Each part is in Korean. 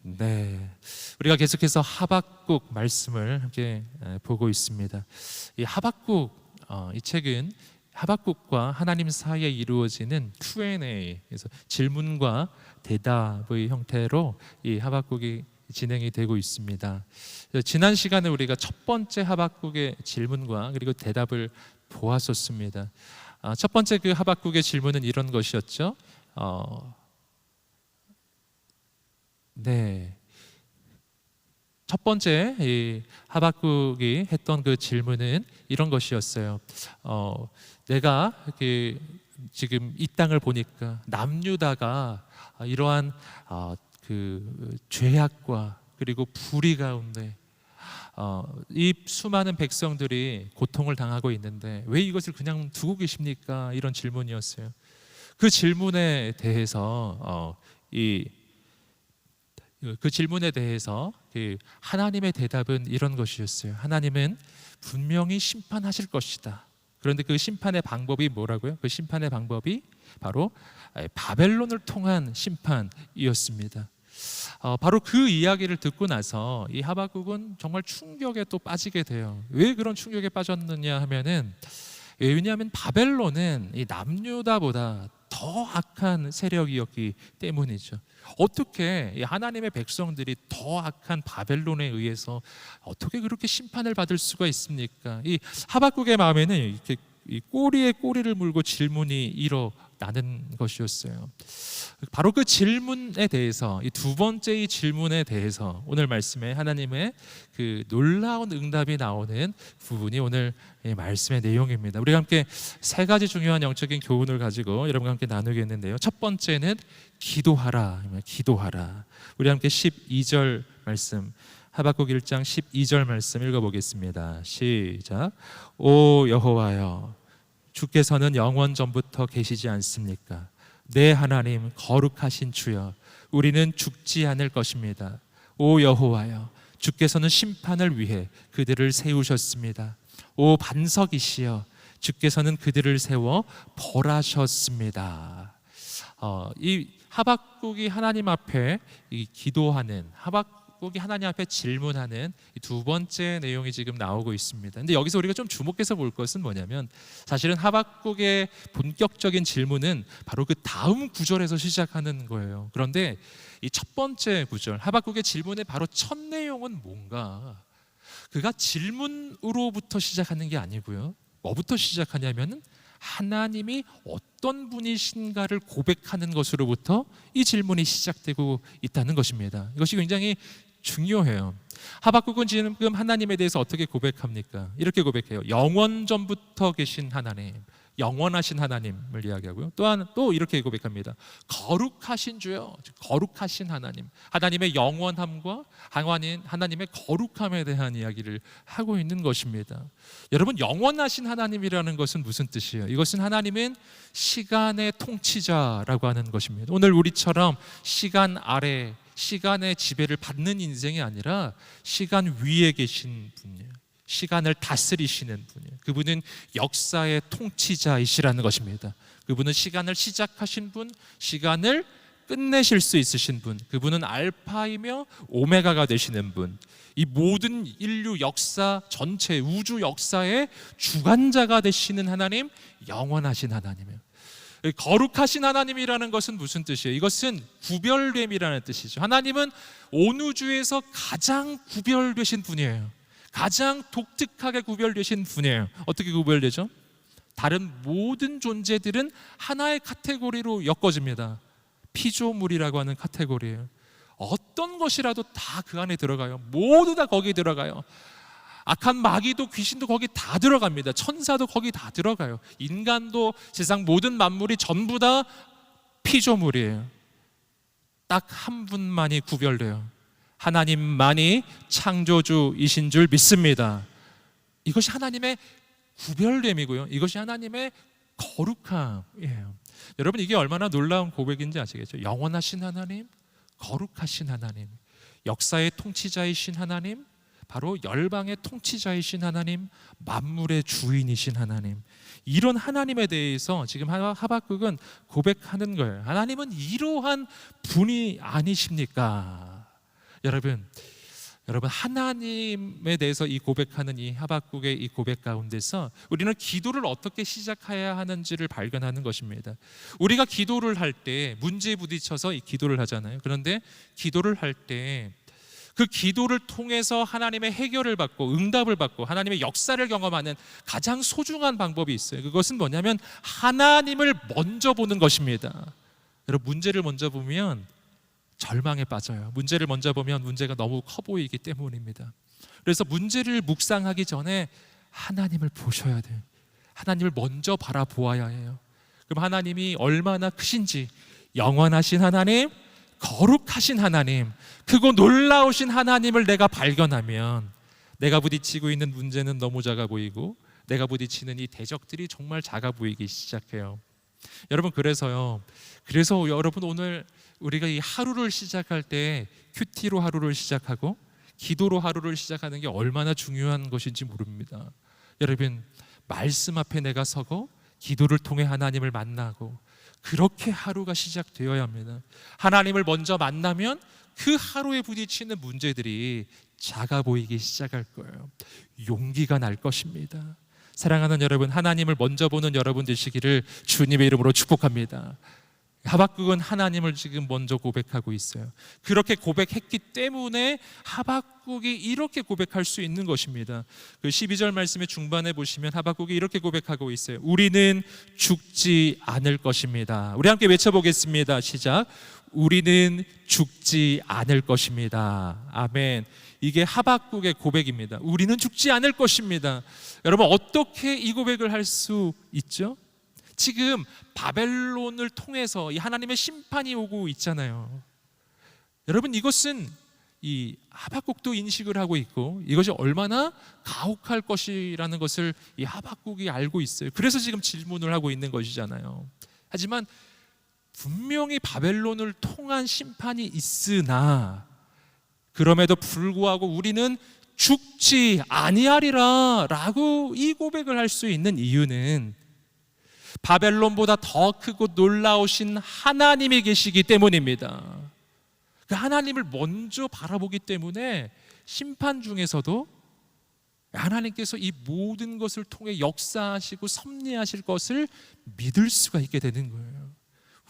네, 우리가 계속해서 하박국 말씀을 함께 보고 있습니다. 이 하박국 이 책은 하박국과 하나님 사이에 이루어지는 Q&A, 그래서 질문과 대답의 형태로 이 하박국이 진행이 되고 있습니다. 지난 시간에 우리가 첫 번째 하박국의 질문과 그리고 대답을 보았었습니다. 첫 번째 그 하박국의 질문은 이런 것이었죠. 네, 첫 번째 이 하박국이 했던 그 질문은 이런 것이었어요. 내가 지금 이 땅을 보니까 남유다가 이러한 그 죄악과 그리고 불의 가운데 이 수많은 백성들이 고통을 당하고 있는데 왜 이것을 그냥 두고 계십니까? 이런 질문이었어요. 그 질문에 대해서 그 질문에 대해서 하나님의 대답은 이런 것이었어요. 하나님은 분명히 심판하실 것이다. 그런데 그 심판의 방법이 뭐라고요? 그 심판의 방법이 바로 바벨론을 통한 심판이었습니다. 바로 그 이야기를 듣고 나서 이 하박국은 정말 충격에 또 빠지게 돼요. 왜 그런 충격에 빠졌느냐 하면은, 왜냐하면 바벨론은 이 남유다보다 더 악한 세력이었기 때문이죠. 어떻게 하나님의 백성들이 더 악한 바벨론에 의해서 어떻게 그렇게 심판을 받을 수가 있습니까? 이 하박국의 마음에는 이렇게 이 꼬리에 꼬리를 물고 질문이 일어나는 것이었어요. 바로 그 질문에 대해서, 이 두 번째 이 질문에 대해서 오늘 말씀에 하나님의 그 놀라운 응답이 나오는 부분이 오늘 말씀의 내용입니다. 우리가 함께 세 가지 중요한 영적인 교훈을 가지고 여러분과 함께 나누겠는데요. 첫 번째는 기도하라. 기도하라. 우리 함께 12절 말씀, 하박국 1장 12절 말씀 읽어보겠습니다. 시작. 오 여호와여, 주께서는 영원 전부터 계시지 않습니까? 내 하나님 거룩하신 주여, 우리는 죽지 않을 것입니다. 오 여호와여, 주께서는 심판을 위해 그들을 세우셨습니다. 오 반석이시여, 주께서는 그들을 세워 벌하셨습니다. 이 하박국이 하나님 앞에 기도하는, 하박국이 하나님 앞에 질문하는 이 두 번째 내용이 지금 나오고 있습니다. 근데 여기서 우리가 좀 주목해서 볼 것은 뭐냐면, 사실은 하박국의 본격적인 질문은 바로 그 다음 구절에서 시작하는 거예요. 그런데 이 첫 번째 구절, 하박국의 질문의 바로 첫 내용은 뭔가, 그가 질문으로부터 시작하는 게 아니고요. 뭐부터 시작하냐면은 하나님이 어떤 분이신가를 고백하는 것으로부터 이 질문이 시작되고 있다는 것입니다. 이것이 굉장히 중요해요. 하박국은 지금 하나님에 대해서 어떻게 고백합니까? 이렇게 고백해요. 영원 전부터 계신 하나님, 영원하신 하나님을 이야기하고요. 또 이렇게 고백합니다. 거룩하신 주여, 거룩하신 하나님, 하나님의 영원함과 하나님의 거룩함에 대한 이야기를 하고 있는 것입니다. 여러분, 영원하신 하나님이라는 것은 무슨 뜻이에요? 이것은 하나님은 시간의 통치자라고 하는 것입니다. 오늘 우리처럼 시간 아래, 시간의 지배를 받는 인생이 아니라 시간 위에 계신 분이에요. 시간을 다스리시는 분이에요. 그분은 역사의 통치자이시라는 것입니다. 그분은 시간을 시작하신 분, 시간을 끝내실 수 있으신 분, 그분은 알파이며 오메가가 되시는 분, 이 모든 인류 역사 전체, 우주 역사의 주관자가 되시는 하나님, 영원하신 하나님이에요. 거룩하신 하나님이라는 것은 무슨 뜻이에요? 이것은 구별됨이라는 뜻이죠. 하나님은 온 우주에서 가장 구별되신 분이에요. 가장 독특하게 구별되신 분이에요. 어떻게 구별되죠? 다른 모든 존재들은 하나의 카테고리로 엮어집니다. 피조물이라고 하는 카테고리예요. 어떤 것이라도 다 그 안에 들어가요. 모두 다 거기에 들어가요. 악한 마귀도 귀신도 거기 다 들어갑니다. 천사도 거기 다 들어가요. 인간도, 세상 모든 만물이 전부 다 피조물이에요. 딱 한 분만이 구별돼요. 하나님만이 창조주이신 줄 믿습니다. 이것이 하나님의 구별됨이고요. 이것이 하나님의 거룩함이에요. 여러분, 이게 얼마나 놀라운 고백인지 아시겠죠? 영원하신 하나님, 거룩하신 하나님, 역사의 통치자이신 하나님, 바로 열방의 통치자이신 하나님, 만물의 주인이신 하나님, 이런 하나님에 대해서 지금 하박국은 고백하는 거예요. 하나님은 이러한 분이 아니십니까? 여러분 하나님에 대해서 이 고백하는 이 하박국의 이 고백 가운데서 우리는 기도를 어떻게 시작해야 하는지를 발견하는 것입니다. 우리가 기도를 할 때 문제에 부딪혀서 이 기도를 하잖아요. 그런데 기도를 할 때 그 기도를 통해서 하나님의 해결을 받고 응답을 받고 하나님의 역사를 경험하는 가장 소중한 방법이 있어요. 그것은 뭐냐면 하나님을 먼저 보는 것입니다. 여러분 문제를 먼저 보면 절망에 빠져요. 문제를 먼저 보면 문제가 너무 커 보이기 때문입니다. 그래서 문제를 묵상하기 전에 하나님을 보셔야 돼요. 하나님을 먼저 바라보아야 해요. 그럼 하나님이 얼마나 크신지, 영원하신 하나님, 거룩하신 하나님, 크고 놀라우신 하나님을 내가 발견하면 내가 부딪히고 있는 문제는 너무 작아 보이고 내가 부딪히는 이 대적들이 정말 작아 보이기 시작해요. 여러분 그래서 여러분 오늘 우리가 이 하루를 시작할 때 큐티로 하루를 시작하고 기도로 하루를 시작하는 게 얼마나 중요한 것인지 모릅니다. 여러분 말씀 앞에 내가 서고 기도를 통해 하나님을 만나고 그렇게 하루가 시작되어야 합니다. 하나님을 먼저 만나면 그 하루에 부딪히는 문제들이 작아 보이기 시작할 거예요. 용기가 날 것입니다. 사랑하는 여러분, 하나님을 먼저 보는 여러분 되시기를 주님의 이름으로 축복합니다. 하박국은 하나님을 지금 먼저 고백하고 있어요. 그렇게 고백했기 때문에 하박국이 이렇게 고백할 수 있는 것입니다. 그 12절 말씀의 중반에 보시면 하박국이 이렇게 고백하고 있어요. 우리는 죽지 않을 것입니다. 우리 함께 외쳐보겠습니다. 시작. 우리는 죽지 않을 것입니다. 아멘. 이게 하박국의 고백입니다. 우리는 죽지 않을 것입니다. 여러분 어떻게 이 고백을 할 수 있죠? 지금 바벨론을 통해서 이 하나님의 심판이 오고 있잖아요. 여러분 이것은 이 하박국도 인식을 하고 있고 이것이 얼마나 가혹할 것이라는 것을 이 하박국이 알고 있어요. 그래서 지금 질문을 하고 있는 것이잖아요. 하지만 분명히 바벨론을 통한 심판이 있으나 그럼에도 불구하고 우리는 죽지 아니하리라 라고 이 고백을 할 수 있는 이유는 바벨론보다 더 크고 놀라우신 하나님이 계시기 때문입니다. 그 하나님을 먼저 바라보기 때문에 심판 중에서도 하나님께서 이 모든 것을 통해 역사하시고 섭리하실 것을 믿을 수가 있게 되는 거예요.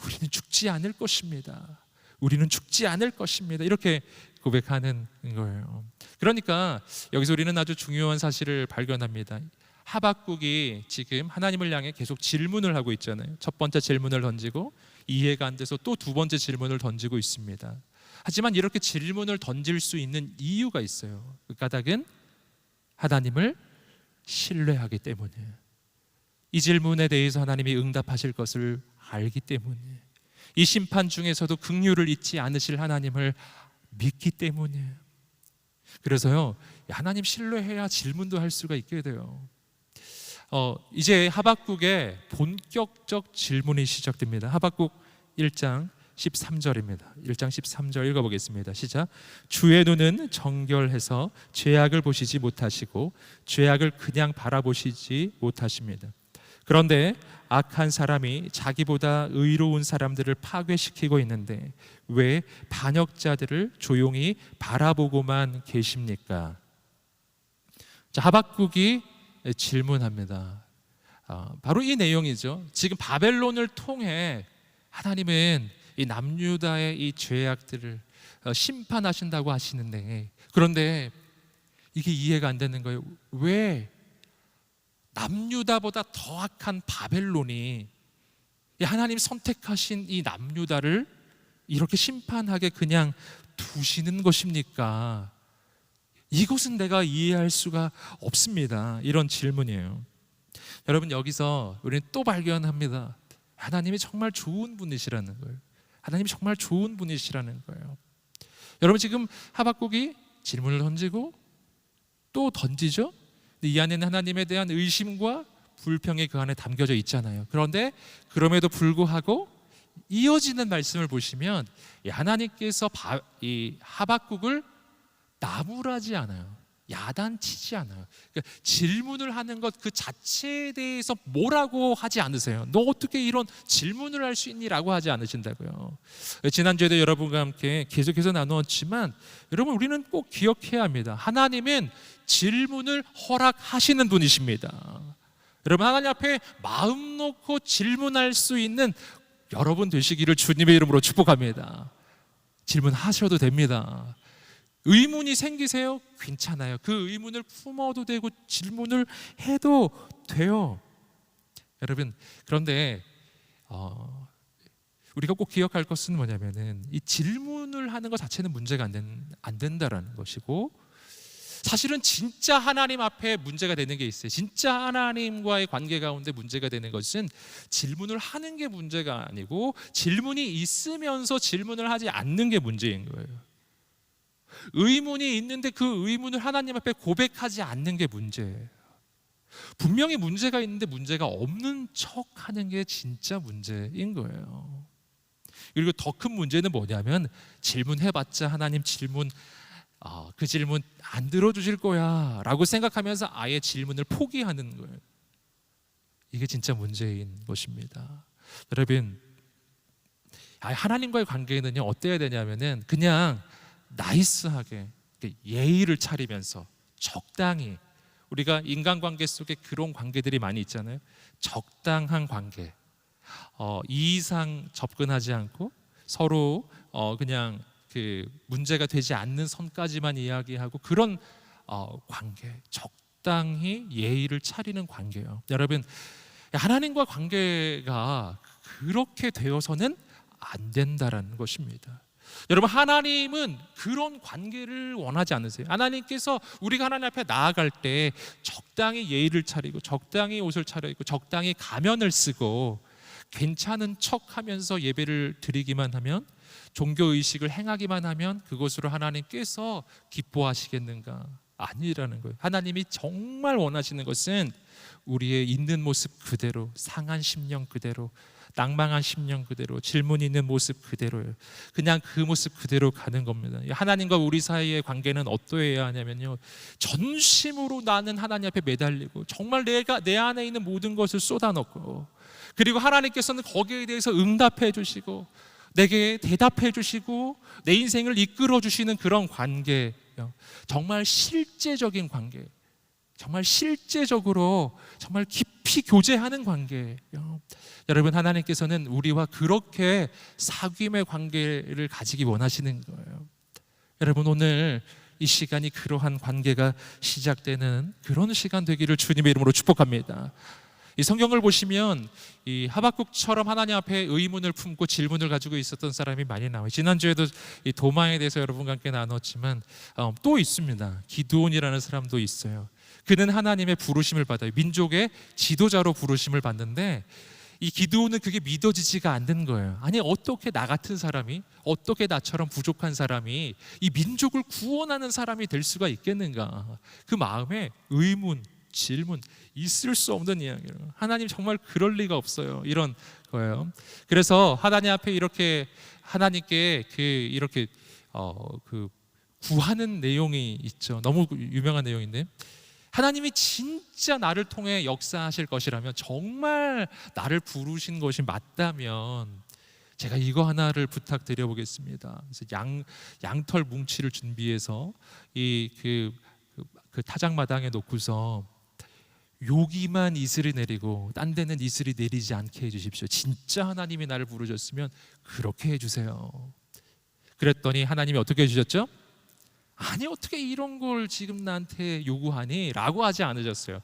우리는 죽지 않을 것입니다. 우리는 죽지 않을 것입니다. 이렇게 고백하는 거예요. 그러니까 여기서 우리는 아주 중요한 사실을 발견합니다. 하박국이 지금 하나님을 향해 계속 질문을 하고 있잖아요. 첫 번째 질문을 던지고 이해가 안 돼서 또 두 번째 질문을 던지고 있습니다. 하지만 이렇게 질문을 던질 수 있는 이유가 있어요. 그 까닭은 하나님을 신뢰하기 때문에, 이 질문에 대해서 하나님이 응답하실 것을 알기 때문에, 이 심판 중에서도 긍휼을 잊지 않으실 하나님을 믿기 때문에. 그래서요 하나님 신뢰해야 질문도 할 수가 있게 돼요. 이제 하박국의 본격적 질문이 시작됩니다. 하박국 1장 13절입니다. 1장 13절 읽어보겠습니다. 시작. 주의 눈은 정결해서 죄악을 보시지 못하시고 죄악을 그냥 바라보시지 못하십니다. 그런데 악한 사람이 자기보다 의로운 사람들을 파괴시키고 있는데 왜 반역자들을 조용히 바라보고만 계십니까? 자, 하박국이 질문합니다. 바로 이 내용이죠. 지금 바벨론을 통해 하나님은 이 남유다의 이 죄악들을 심판하신다고 하시는데, 그런데 이게 이해가 안 되는 거예요. 왜 남유다보다 더 악한 바벨론이 하나님 선택하신 이 남유다를 이렇게 심판하게 그냥 두시는 것입니까? 이것은 내가 이해할 수가 없습니다. 이런 질문이에요. 여러분 여기서 우리는 또 발견합니다. 하나님이 정말 좋은 분이시라는 거예요. 하나님이 정말 좋은 분이시라는 거예요. 여러분 지금 하박국이 질문을 던지고 또 던지죠. 이 안에는 하나님에 대한 의심과 불평이 그 안에 담겨져 있잖아요. 그런데 그럼에도 불구하고 이어지는 말씀을 보시면 하나님께서 이 하박국을 나무라지 않아요. 야단치지 않아요. 그러니까 질문을 하는 것 그 자체에 대해서 뭐라고 하지 않으세요. 너 어떻게 이런 질문을 할 수 있니? 라고 하지 않으신다고요. 지난주에도 여러분과 함께 계속해서 나누었지만 여러분, 우리는 꼭 기억해야 합니다. 하나님은 질문을 허락하시는 분이십니다. 여러분, 하나님 앞에 마음 놓고 질문할 수 있는 여러분 되시기를 주님의 이름으로 축복합니다. 질문하셔도 됩니다. 의문이 생기세요? 괜찮아요. 그 의문을 품어도 되고 질문을 해도 돼요. 여러분, 그런데 우리가 꼭 기억할 것은 뭐냐면은 이 질문을 하는 것 자체는 문제가 안 된다라는 것이고, 사실은 진짜 하나님 앞에 문제가 되는 게 있어요. 진짜 하나님과의 관계 가운데 문제가 되는 것은 질문을 하는 게 문제가 아니고 질문이 있으면서 질문을 하지 않는 게 문제인 거예요. 의문이 있는데 그 의문을 하나님 앞에 고백하지 않는 게 문제예요. 분명히 문제가 있는데 문제가 없는 척하는 게 진짜 문제인 거예요. 그리고 더 큰 문제는 뭐냐면, 질문해봤자 하나님 그 질문 안 들어주실 거야 라고 생각하면서 아예 질문을 포기하는 거예요. 이게 진짜 문제인 것입니다. 여러분, 하나님과의 관계는요, 어때야 되냐면은 그냥 나이스하게 예의를 차리면서 적당히, 우리가 인간관계 속에 그런 관계들이 많이 있잖아요. 적당한 관계, 이상 접근하지 않고 서로 그냥 그 문제가 되지 않는 선까지만 이야기하고, 그런 관계, 적당히 예의를 차리는 관계예요. 여러분, 하나님과 관계가 그렇게 되어서는 안 된다라는 것입니다. 여러분, 하나님은 그런 관계를 원하지 않으세요. 하나님께서 우리가 하나님 앞에 나아갈 때 적당히 예의를 차리고 적당히 옷을 차려입고 적당히 가면을 쓰고 괜찮은 척하면서 예배를 드리기만 하면, 종교의식을 행하기만 하면 그것으로 하나님께서 기뻐하시겠는가? 아니라는 거예요. 하나님이 정말 원하시는 것은 우리의 있는 모습 그대로, 상한 심령 그대로, 낭망한 심령 그대로, 질문 있는 모습 그대로예요. 그냥 그 모습 그대로 가는 겁니다. 하나님과 우리 사이의 관계는 어떠해야 하냐면요, 전심으로 나는 하나님 앞에 매달리고 정말 내가 내 안에 있는 모든 것을 쏟아넣고, 그리고 하나님께서는 거기에 대해서 응답해 주시고 내게 대답해 주시고 내 인생을 이끌어 주시는 그런 관계예요. 정말 실제적인 관계, 정말 실제적으로 정말 깊이 교제하는 관계예요. 여러분, 하나님께서는 우리와 그렇게 사귐의 관계를 가지기 원하시는 거예요. 여러분, 오늘 이 시간이 그러한 관계가 시작되는 그런 시간 되기를 주님의 이름으로 축복합니다. 이 성경을 보시면 이 하박국처럼 하나님 앞에 의문을 품고 질문을 가지고 있었던 사람이 많이 나와요. 지난주에도 이 도마에 대해서 여러분과 함께 나눴지만 또 있습니다. 기드온이라는 사람도 있어요. 그는 하나님의 부르심을 받아요. 민족의 지도자로 부르심을 받는데, 이 기드온은 그게 믿어지지가 않는 거예요. 아니, 어떻게 나 같은 사람이, 어떻게 나처럼 부족한 사람이 이 민족을 구원하는 사람이 될 수가 있겠는가? 그 마음에 의문, 질문, 있을 수 없는 이야기예요. 하나님 정말 그럴 리가 없어요, 이런 거예요. 그래서 하나님 앞에 이렇게 하나님께 이렇게 구하는 내용이 있죠. 너무 유명한 내용인데, 하나님이 진짜 나를 통해 역사하실 것이라면, 정말 나를 부르신 것이 맞다면 제가 이거 하나를 부탁드려 보겠습니다. 그래서 양털 뭉치를 준비해서 그 타작마당에 놓고서 여기만 이슬이 내리고 딴 데는 이슬이 내리지 않게 해주십시오. 진짜 하나님이 나를 부르셨으면 그렇게 해주세요. 그랬더니 하나님이 어떻게 해주셨죠? 아니, 어떻게 이런 걸 지금 나한테 요구하니? 라고 하지 않으셨어요.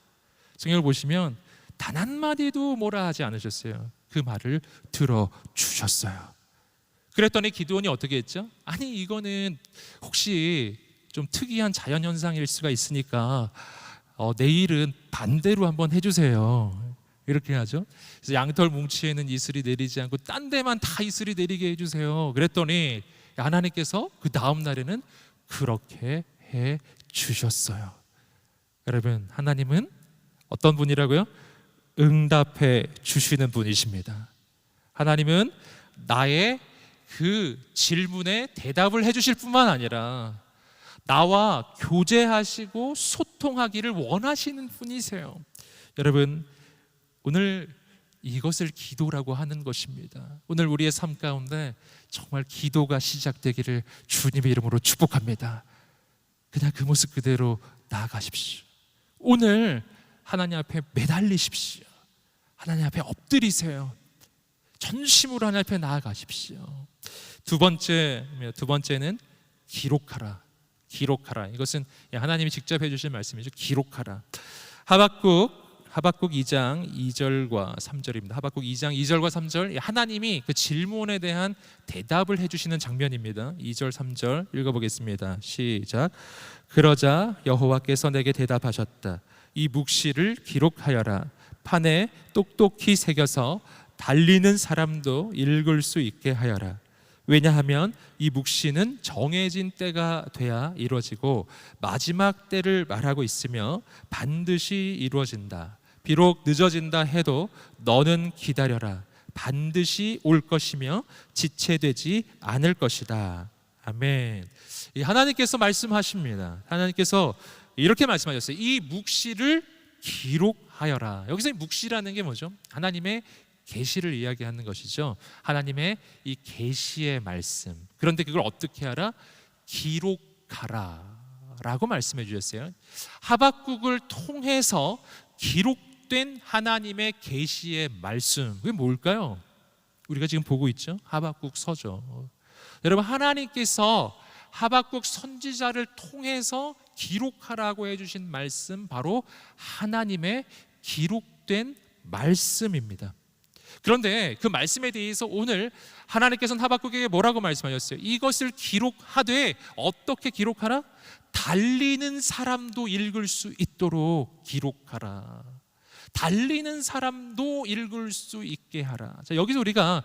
성경을 보시면 단 한마디도 뭐라 하지 않으셨어요. 그 말을 들어주셨어요. 그랬더니 기드온이 어떻게 했죠? 아니, 이거는 혹시 좀 특이한 자연현상일 수가 있으니까 내일은 반대로 한번 해주세요. 이렇게 하죠. 그래서 양털 뭉치에는 이슬이 내리지 않고 딴 데만 다 이슬이 내리게 해주세요. 그랬더니 하나님께서 그 다음 날에는 그렇게 해 주셨어요. 여러분, 하나님은 어떤 분이라고요? 응답해 주시는 분이십니다. 하나님은 나의 그 질문에 대답을 해 주실 뿐만 아니라 나와 교제하시고 소통하기를 원하시는 분이세요. 여러분, 오늘 이것을 기도라고 하는 것입니다. 오늘 우리의 삶 가운데 정말 기도가 시작되기를 주님의 이름으로 축복합니다. 그냥 그 모습 그대로 나아가십시오. 오늘 하나님 앞에 매달리십시오. 하나님 앞에 엎드리세요. 전심으로 하나님 앞에 나아가십시오. 두 번째는 기록하라. 기록하라. 이것은 하나님이 직접 해주신 말씀이죠. 기록하라. 하박국 2장 2절과 3절입니다. 하박국 2장 2절과 3절, 하나님이 그 질문에 대한 대답을 해주시는 장면입니다. 2절 3절 읽어보겠습니다. 시작. 그러자 여호와께서 내게 대답하셨다. 이 묵시를 기록하여라. 판에 똑똑히 새겨서 달리는 사람도 읽을 수 있게 하여라. 왜냐하면 이 묵시는 정해진 때가 돼야 이루어지고 마지막 때를 말하고 있으며 반드시 이루어진다. 비록 늦어진다 해도 너는 기다려라. 반드시 올 것이며 지체되지 않을 것이다. 아멘. 하나님께서 말씀하십니다. 하나님께서 이렇게 말씀하셨어요. 이 묵시를 기록하여라. 여기서 이 묵시라는 게 뭐죠? 하나님의 계시를 이야기하는 것이죠. 하나님의 이 계시의 말씀. 그런데 그걸 어떻게 하라? 기록하라 라고 말씀해 주셨어요. 하박국을 통해서 기록된 하나님의 계시의 말씀, 그게 뭘까요? 우리가 지금 보고 있죠. 하박국 서죠. 여러분, 하나님께서 하박국 선지자를 통해서 기록하라고 해주신 말씀, 바로 하나님의 기록된 말씀입니다. 그런데 그 말씀에 대해서 오늘 하나님께서는 하박국에게 뭐라고 말씀하셨어요? 이것을 기록하되 어떻게 기록하라? 달리는 사람도 읽을 수 있도록 기록하라. 달리는 사람도 읽을 수 있게 하라. 자, 여기서 우리가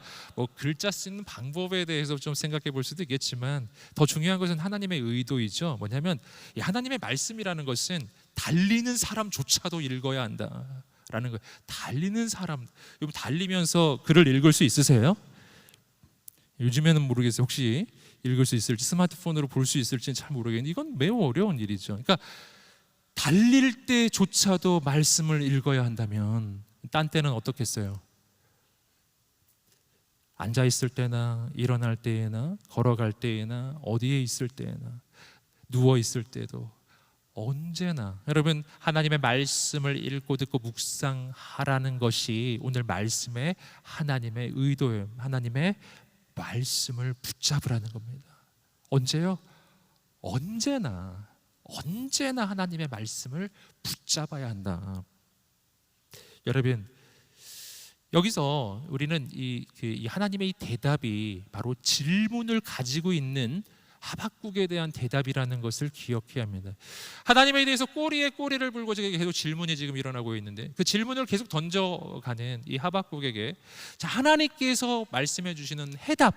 글자 쓰는 방법에 대해서 좀 생각해 볼 수도 있겠지만 더 중요한 것은 하나님의 의도이죠. 뭐냐면 이 하나님의 말씀이라는 것은 달리는 사람조차도 읽어야 한다 라는 거예요. 달리는 사람, 여러분 달리면서 글을 읽을 수 있으세요? 요즘에는 모르겠어요. 혹시 읽을 수 있을지, 스마트폰으로 볼 수 있을지는 잘 모르겠는데 이건 매우 어려운 일이죠. 그러니까 달릴 때조차도 말씀을 읽어야 한다면 딴 때는 어떻겠어요? 앉아 있을 때나 일어날 때나 걸어갈 때나 어디에 있을 때나 누워 있을 때도 언제나 여러분 하나님의 말씀을 읽고 듣고 묵상하라는 것이 오늘 말씀의 하나님의 의도예요. 하나님의 말씀을 붙잡으라는 겁니다. 언제요? 언제나 하나님의 말씀을 붙잡아야 한다. 여러분, 여기서 우리는 이 하나님의 이 대답이 바로 질문을 가지고 있는 하박국에 대한 대답이라는 것을 기억해야 합니다. 하나님에 대해서 꼬리에 꼬리를 물고 계속 질문이 지금 일어나고 있는데 그 질문을 계속 던져가는 이 하박국에게 하나님께서 말씀해 주시는 해답,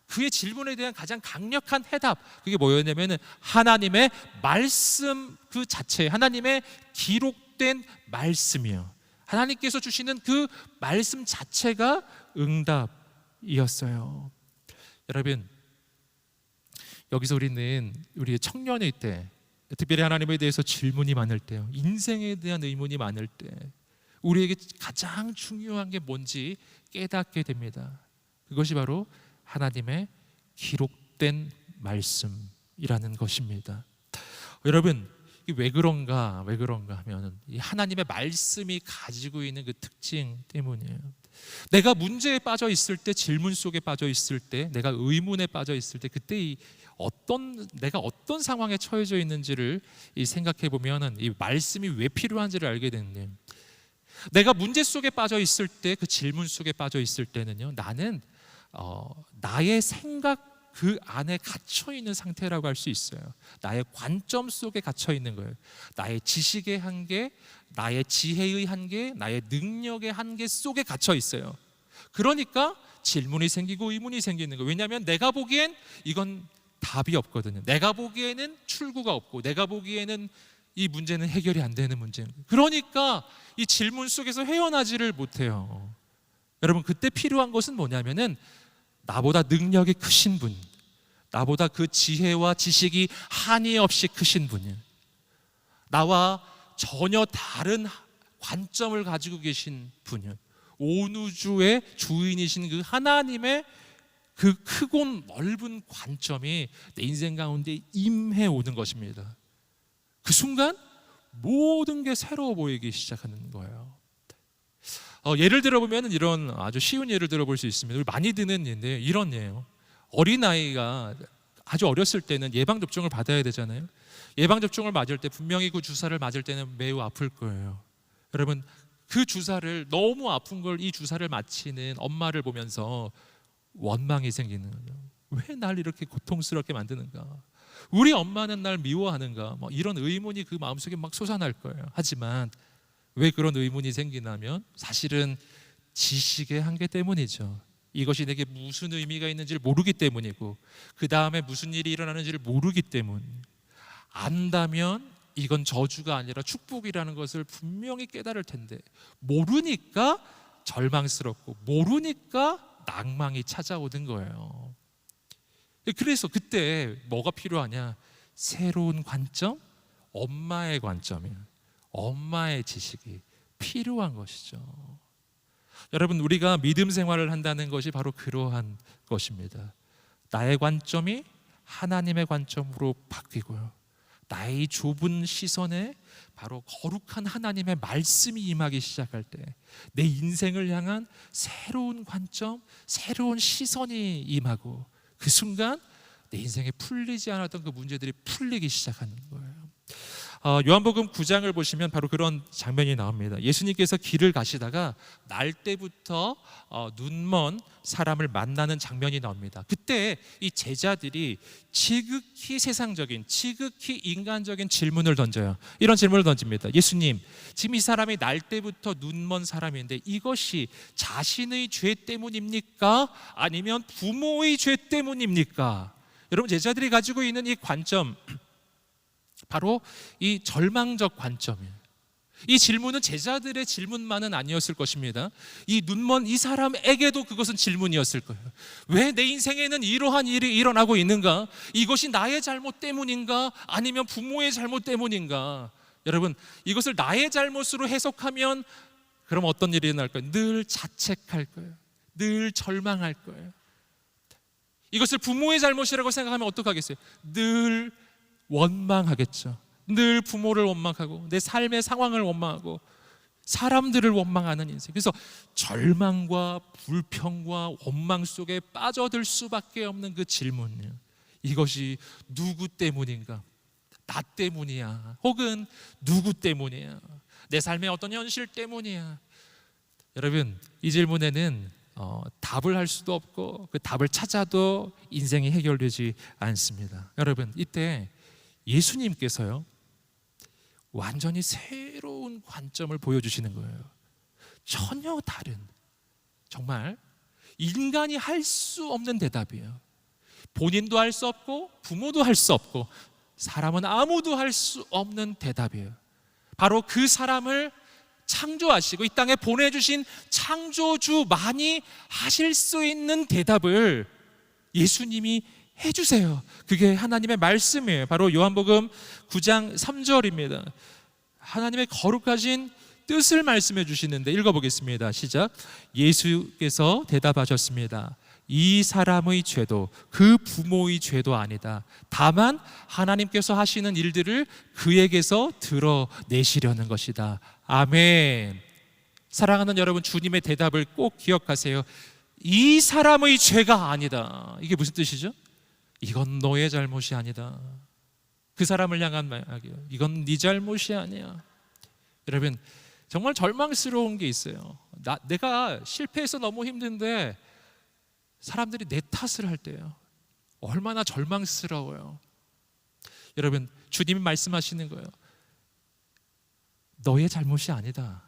그의 질문에 대한 가장 강력한 해답, 그게 뭐였냐면 하나님의 말씀 그 자체, 하나님의 기록된 말씀이요. 하나님께서 주시는 그 말씀 자체가 응답이었어요. 여러분, 여기서 우리는 우리의 청년의 때, 특별히 하나님에 대해서 질문이 많을 때요, 인생에 대한 의문이 많을 때 우리에게 가장 중요한 게 뭔지 깨닫게 됩니다. 그것이 바로 하나님의 기록된 말씀이라는 것입니다. 여러분, 왜 그런가 하면 이 하나님의 말씀이 가지고 있는 그 특징 때문이에요. 내가 문제에 빠져 있을 때, 질문 속에 빠져 있을 때, 내가 의문에 빠져 있을 때, 그때 내가 어떤 상황에 처해져 있는지를 생각해 보면은 이 말씀이 왜 필요한지를 알게 되는데요. 내가 문제 속에 빠져 있을 때, 그 질문 속에 빠져 있을 때는요, 나는 나의 생각 그 안에 갇혀 있는 상태라고 할 수 있어요. 나의 관점 속에 갇혀 있는 거예요. 나의 지식의 한계, 나의 지혜의 한계, 나의 능력의 한계 속에 갇혀 있어요. 그러니까 질문이 생기고 의문이 생기는 거예요. 왜냐하면 내가 보기엔 이건 답이 없거든요. 내가 보기에는 출구가 없고, 내가 보기에는 이 문제는 해결이 안 되는 문제예요. 그러니까 이 질문 속에서 헤어나지를 못해요. 여러분, 그때 필요한 것은 뭐냐면은 나보다 능력이 크신 분, 나보다 그 지혜와 지식이 한이 없이 크신 분이에요. 나와 전혀 다른 관점을 가지고 계신 분이에요. 온 우주의 주인이신 그 하나님의 그 크고 넓은 관점이 내 인생 가운데 임해 오는 것입니다. 그 순간 모든 게 새로워 보이기 시작하는 거예요. 예를 들어보면 이런 아주 쉬운 예를 들어볼 수 있습니다. 우리 많이 듣는 예인데 이런 예예요. 어린아이가 아주 어렸을 때는 예방접종을 받아야 되잖아요. 예방접종을 맞을 때 분명히 그 주사를 맞을 때는 매우 아플 거예요. 여러분, 그 주사를 너무 아픈 걸 이 주사를 맞히는 엄마를 보면서 원망이 생기는 거죠. 왜 날 이렇게 고통스럽게 만드는가? 우리 엄마는 날 미워하는가? 이런 의문이 그 마음속에 막 솟아날 거예요. 하지만 왜 그런 의문이 생기냐면 사실은 지식의 한계 때문이죠. 이것이 내게 무슨 의미가 있는지를 모르기 때문이고 그 다음에 무슨 일이 일어나는지를 모르기 때문. 안다면 이건 저주가 아니라 축복이라는 것을 분명히 깨달을 텐데 모르니까 절망스럽고 모르니까 낭망이 찾아오는 거예요. 그래서 그때 뭐가 필요하냐? 새로운 관점, 엄마의 관점이에요. 엄마의 지식이 필요한 것이죠. 여러분, 우리가 믿음 생활을 한다는 것이 바로 그러한 것입니다. 나의 관점이 하나님의 관점으로 바뀌고요, 나의 좁은 시선에 바로 거룩한 하나님의 말씀이 임하기 시작할 때 내 인생을 향한 새로운 관점, 새로운 시선이 임하고 그 순간 내 인생에 풀리지 않았던 그 문제들이 풀리기 시작하는 거예요. 요한복음 9장을 보시면 바로 그런 장면이 나옵니다. 예수님께서 길을 가시다가 날 때부터 눈먼 사람을 만나는 장면이 나옵니다. 그때 이 제자들이 지극히 세상적인, 지극히 인간적인 질문을 던져요. 이런 질문을 던집니다. 예수님, 지금 이 사람이 날 때부터 눈먼 사람인데 이것이 자신의 죄 때문입니까? 아니면 부모의 죄 때문입니까? 여러분, 제자들이 가지고 있는 이 관점, 바로 이 절망적 관점이에요. 이 질문은 제자들의 질문만은 아니었을 것입니다. 이 눈먼 이 사람에게도 그것은 질문이었을 거예요. 왜 내 인생에는 이러한 일이 일어나고 있는가? 이것이 나의 잘못 때문인가? 아니면 부모의 잘못 때문인가? 여러분, 이것을 나의 잘못으로 해석하면 그럼 어떤 일이 일어날까요? 늘 자책할 거예요. 늘 절망할 거예요. 이것을 부모의 잘못이라고 생각하면 어떡하겠어요? 늘 원망하겠죠. 늘 부모를 원망하고 내 삶의 상황을 원망하고 사람들을 원망하는 인생. 그래서 절망과 불평과 원망 속에 빠져들 수밖에 없는 그 질문이에요. 이것이 누구 때문인가? 나 때문이야. 혹은 누구 때문이야? 내 삶의 어떤 현실 때문이야. 여러분, 이 질문에는 답을 할 수도 없고 그 답을 찾아도 인생이 해결되지 않습니다. 여러분, 이때 예수님께서요 완전히 새로운 관점을 보여주시는 거예요. 전혀 다른, 정말 인간이 할 수 없는 대답이에요. 본인도 할 수 없고 부모도 할 수 없고 사람은 아무도 할 수 없는 대답이에요. 바로 그 사람을 창조하시고 이 땅에 보내주신 창조주만이 하실 수 있는 대답을 예수님이 해주세요. 그게 하나님의 말씀이에요. 바로 요한복음 9장 3절입니다. 하나님의 거룩하신 뜻을 말씀해 주시는데 읽어보겠습니다. 시작. 예수께서 대답하셨습니다. 이 사람의 죄도 그 부모의 죄도 아니다. 다만 하나님께서 하시는 일들을 그에게서 드러내시려는 것이다. 아멘. 사랑하는 여러분, 주님의 대답을 꼭 기억하세요. 이 사람의 죄가 아니다. 이게 무슨 뜻이죠? 이건 너의 잘못이 아니다. 그 사람을 향한 말이에요. 이건 네 잘못이 아니야. 여러분, 정말 절망스러운 게 있어요. 내가 실패해서 너무 힘든데 사람들이 내 탓을 할 때요, 얼마나 절망스러워요. 여러분, 주님이 말씀하시는 거예요. 너의 잘못이 아니다.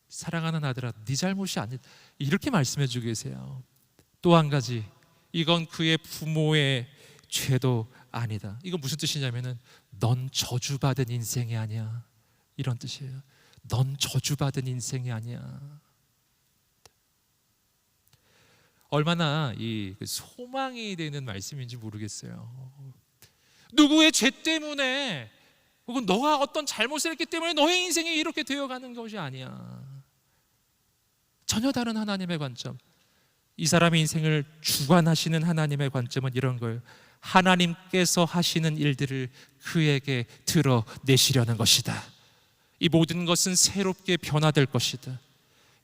사랑하는 아들아, 네 잘못이 아니다. 이렇게 말씀해 주고 계세요. 또 한 가지, 이건 그의 부모의 죄도 아니다. 이건 무슨 뜻이냐면은 넌 저주받은 인생이 아니야, 이런 뜻이에요. 넌 저주받은 인생이 아니야. 얼마나 이 소망이 되는 말씀인지 모르겠어요. 누구의 죄 때문에 혹은 너가 어떤 잘못을 했기 때문에 너의 인생이 이렇게 되어가는 것이 아니야. 전혀 다른 하나님의 관점. 이 사람의 인생을 주관하시는 하나님의 관점은 이런 거예요. 하나님께서 하시는 일들을 그에게 드러내시려는 것이다. 이 모든 것은 새롭게 변화될 것이다.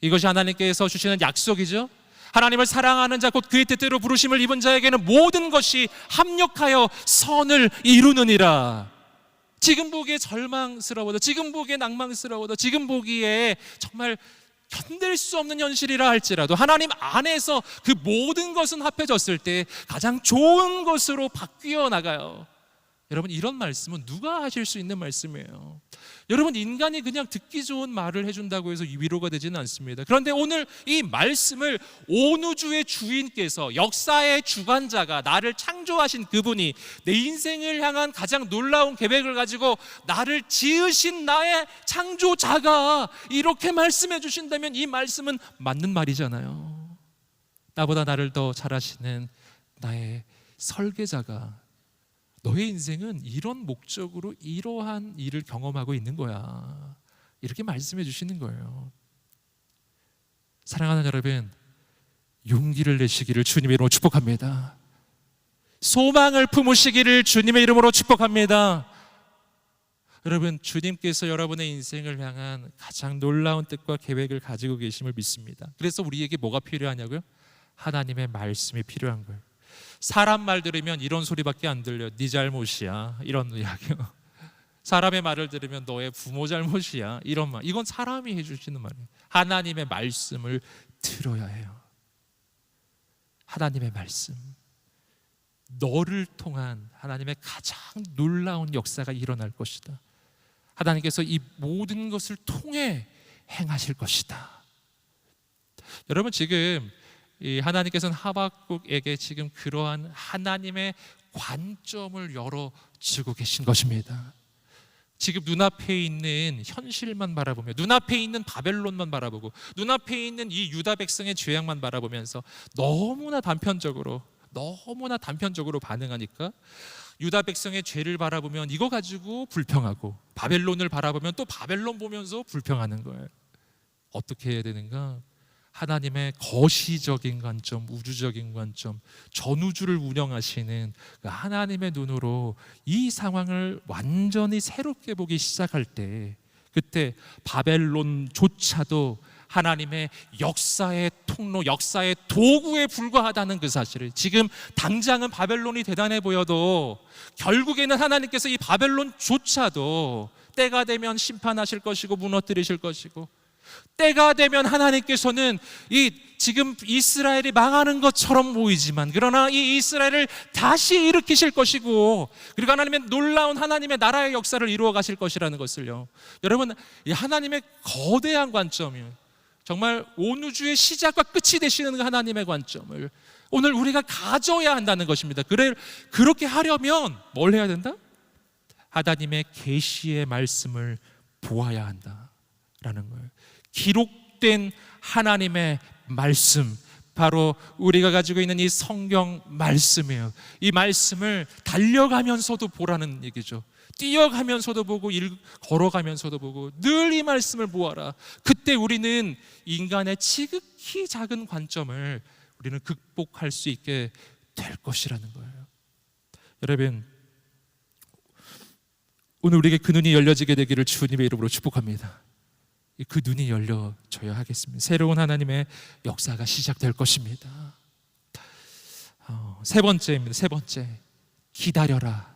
이것이 하나님께서 주시는 약속이죠. 하나님을 사랑하는 자 곧 그의 뜻대로 부르심을 입은 자에게는 모든 것이 합력하여 선을 이루느니라. 지금 보기에 절망스러워도, 지금 보기에 낭망스러워도, 지금 보기에 정말 견딜 수 없는 현실이라 할지라도 하나님 안에서 그 모든 것은 합해졌을 때 가장 좋은 것으로 바뀌어 나가요. 여러분, 이런 말씀은 누가 하실 수 있는 말씀이에요. 여러분, 인간이 그냥 듣기 좋은 말을 해준다고 해서 위로가 되지는 않습니다. 그런데 오늘 이 말씀을 온 우주의 주인께서, 역사의 주관자가, 나를 창조하신 그분이 내 인생을 향한 가장 놀라운 계획을 가지고 나를 지으신 나의 창조자가 이렇게 말씀해 주신다면 이 말씀은 맞는 말이잖아요. 나보다 나를 더 잘 아시는 나의 설계자가 너의 인생은 이런 목적으로 이러한 일을 경험하고 있는 거야, 이렇게 말씀해 주시는 거예요. 사랑하는 여러분, 용기를 내시기를 주님의 이름으로 축복합니다. 소망을 품으시기를 주님의 이름으로 축복합니다. 여러분, 주님께서 여러분의 인생을 향한 가장 놀라운 뜻과 계획을 가지고 계심을 믿습니다. 그래서 우리에게 뭐가 필요하냐고요? 하나님의 말씀이 필요한 거예요. 사람 말 들으면 이런 소리밖에 안 들려. 네 잘못이야, 이런 이야기요. 사람의 말을 들으면 너의 부모 잘못이야, 이런 말. 이건 사람이 해주시는 말이에요. 하나님의 말씀을 들어야 해요. 하나님의 말씀, 너를 통한 하나님의 가장 놀라운 역사가 일어날 것이다. 하나님께서 이 모든 것을 통해 행하실 것이다. 여러분, 지금 이 하나님께서는 하박국에게 지금 그러한 하나님의 관점을 열어주고 계신 것입니다. 지금 눈앞에 있는 현실만 바라보며, 눈앞에 있는 바벨론만 바라보고, 눈앞에 있는 이 유다 백성의 죄악만 바라보면서 너무나 단편적으로 반응하니까 유다 백성의 죄를 바라보면 이거 가지고 불평하고, 바벨론을 바라보면 또 바벨론 보면서 불평하는 거예요. 어떻게 해야 되는가? 하나님의 거시적인 관점, 우주적인 관점, 전우주를 운영하시는 그 하나님의 눈으로 이 상황을 완전히 새롭게 보기 시작할 때, 그때 바벨론조차도 하나님의 역사의 통로, 역사의 도구에 불과하다는 그 사실을, 지금 당장은 바벨론이 대단해 보여도 결국에는 하나님께서 이 바벨론조차도 때가 되면 심판하실 것이고 무너뜨리실 것이고, 때가 되면 하나님께서는 이 지금 이스라엘이 망하는 것처럼 보이지만 그러나 이 이스라엘을 다시 일으키실 것이고, 그리고 하나님의 놀라운 하나님의 나라의 역사를 이루어 가실 것이라는 것을요, 여러분, 이 하나님의 거대한 관점이에요. 정말 온 우주의 시작과 끝이 되시는 그 하나님의 관점을 오늘 우리가 가져야 한다는 것입니다. 그렇게 하려면 뭘 해야 된다? 하나님의 계시의 말씀을 보아야 한다라는 거예요. 기록된 하나님의 말씀, 바로 우리가 가지고 있는 이 성경 말씀이에요. 이 말씀을 달려가면서도 보라는 얘기죠. 뛰어가면서도 보고, 걸어가면서도 보고, 늘 이 말씀을 보아라. 그때 우리는 인간의 지극히 작은 관점을 우리는 극복할 수 있게 될 것이라는 거예요. 여러분, 오늘 우리에게 그 눈이 열려지게 되기를 주님의 이름으로 축복합니다. 그 눈이 열려져야 하겠습니다. 새로운 하나님의 역사가 시작될 것입니다. 세 번째입니다. 세 번째, 기다려라.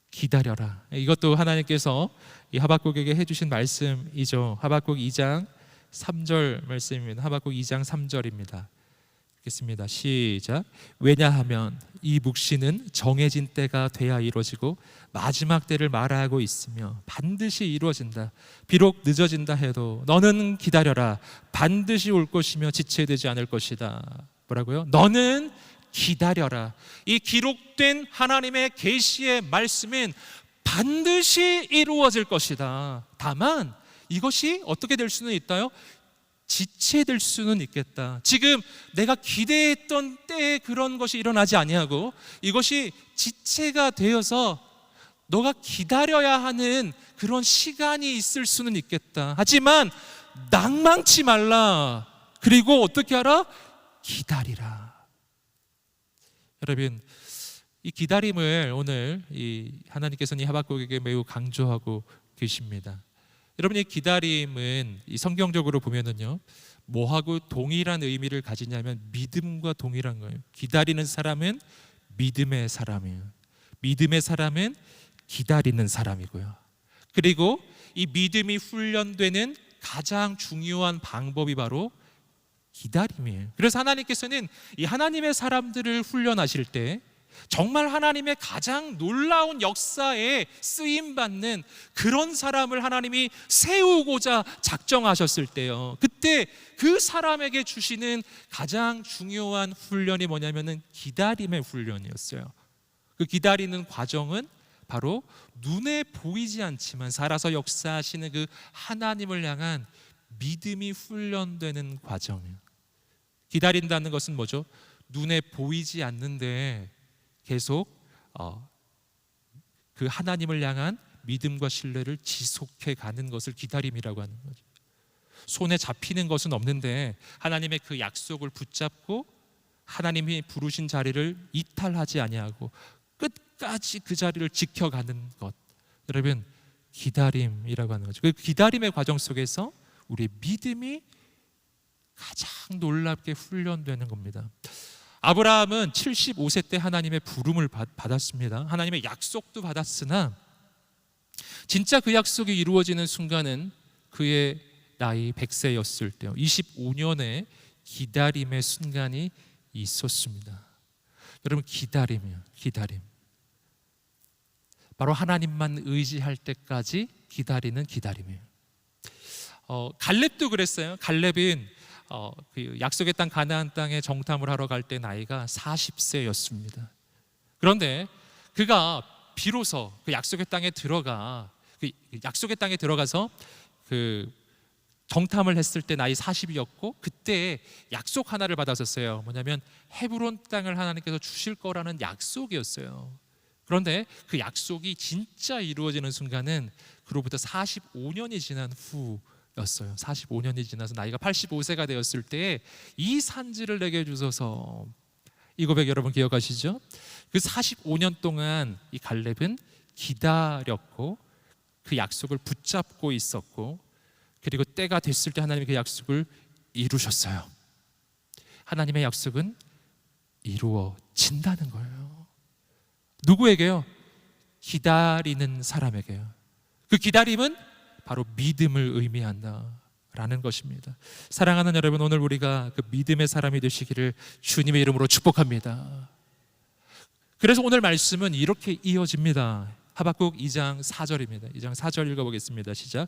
기다려라. 이것도 하나님께서 이 하박국에게 해주신 말씀이죠. 하박국 2장 3절 말씀입니다. 하박국 2장 3절입니다. 읽겠습니다. 시작. 왜냐하면 이 묵시는 정해진 때가 돼야 이루어지고 마지막 때를 말하고 있으며 반드시 이루어진다. 비록 늦어진다 해도 너는 기다려라. 반드시 올 것이며 지체되지 않을 것이다. 뭐라고요? 너는 기다려라. 이 기록된 하나님의 계시의 말씀은 반드시 이루어질 것이다. 다만 이것이 어떻게 될 수는 있다요? 지체될 수는 있겠다. 지금 내가 기대했던 때에 그런 것이 일어나지 아니하고 이것이 지체가 되어서 너가 기다려야 하는 그런 시간이 있을 수는 있겠다. 하지만 낭망치 말라. 그리고 어떻게 하라? 기다리라. 여러분, 이 기다림을 오늘 이 하나님께서는 이 하박국에게 매우 강조하고 계십니다. 여러분, 이 기다림은 이 성경적으로 보면은요, 뭐하고 동일한 의미를 가지냐면 믿음과 동일한 거예요. 기다리는 사람은 믿음의 사람이에요. 믿음의 사람은 기다리는 사람이고요. 그리고 이 믿음이 훈련되는 가장 중요한 방법이 바로 기다림이에요. 그래서 하나님께서는 이 하나님의 사람들을 훈련하실 때 정말 하나님의 가장 놀라운 역사에 쓰임받는 그런 사람을 하나님이 세우고자 작정하셨을 때요, 그때 그 사람에게 주시는 가장 중요한 훈련이 뭐냐면은 기다림의 훈련이었어요. 그 기다리는 과정은 바로 눈에 보이지 않지만 살아서 역사하시는 그 하나님을 향한 믿음이 훈련되는 과정이에요. 기다린다는 것은 뭐죠? 눈에 보이지 않는데 계속 그 하나님을 향한 믿음과 신뢰를 지속해 가는 것을 기다림이라고 하는 거죠. 손에 잡히는 것은 없는데 하나님의 그 약속을 붙잡고 하나님이 부르신 자리를 이탈하지 아니하고 끝까지 그 자리를 지켜가는 것, 여러분, 기다림이라고 하는 거죠. 그 기다림의 과정 속에서 우리의 믿음이 가장 놀랍게 훈련되는 겁니다. 아브라함은 75세 때 하나님의 부름을 받았습니다. 하나님의 약속도 받았으나 진짜 그 약속이 이루어지는 순간은 그의 나이 100세였을 때요, 25년의 기다림의 순간이 있었습니다. 여러분, 기다림이요, 기다림. 바로 하나님만 의지할 때까지 기다리는 기다림이에요. 갈렙도 그랬어요. 갈렙은 그 약속의 땅 가나안 땅에 정탐을 하러 갈 때 나이가 40세였습니다. 그런데 그가 비로소 그 약속의 땅에 들어가서 그 정탐을 했을 때 나이 40이었고 그때 약속 하나를 받았었어요. 뭐냐면 헤브론 땅을 하나님께서 주실 거라는 약속이었어요. 그런데 그 약속이 진짜 이루어지는 순간은 그로부터 45년이 지난 후였어요. 45년이 지나서 나이가 85세가 되었을 때 이 산지를 내게 주소서. 이 고백 여러분 기억하시죠? 그 45년 동안 이 갈렙은 기다렸고 그 약속을 붙잡고 있었고, 그리고 때가 됐을 때 하나님이 그 약속을 이루셨어요. 하나님의 약속은 이루어진다는 거예요. 누구에게요? 기다리는 사람에게요. 그 기다림은 바로 믿음을 의미한다라는 것입니다. 사랑하는 여러분, 오늘 우리가 그 믿음의 사람이 되시기를 주님의 이름으로 축복합니다. 그래서 오늘 말씀은 이렇게 이어집니다. 하박국 2장 4절입니다. 2장 4절 읽어보겠습니다. 시작.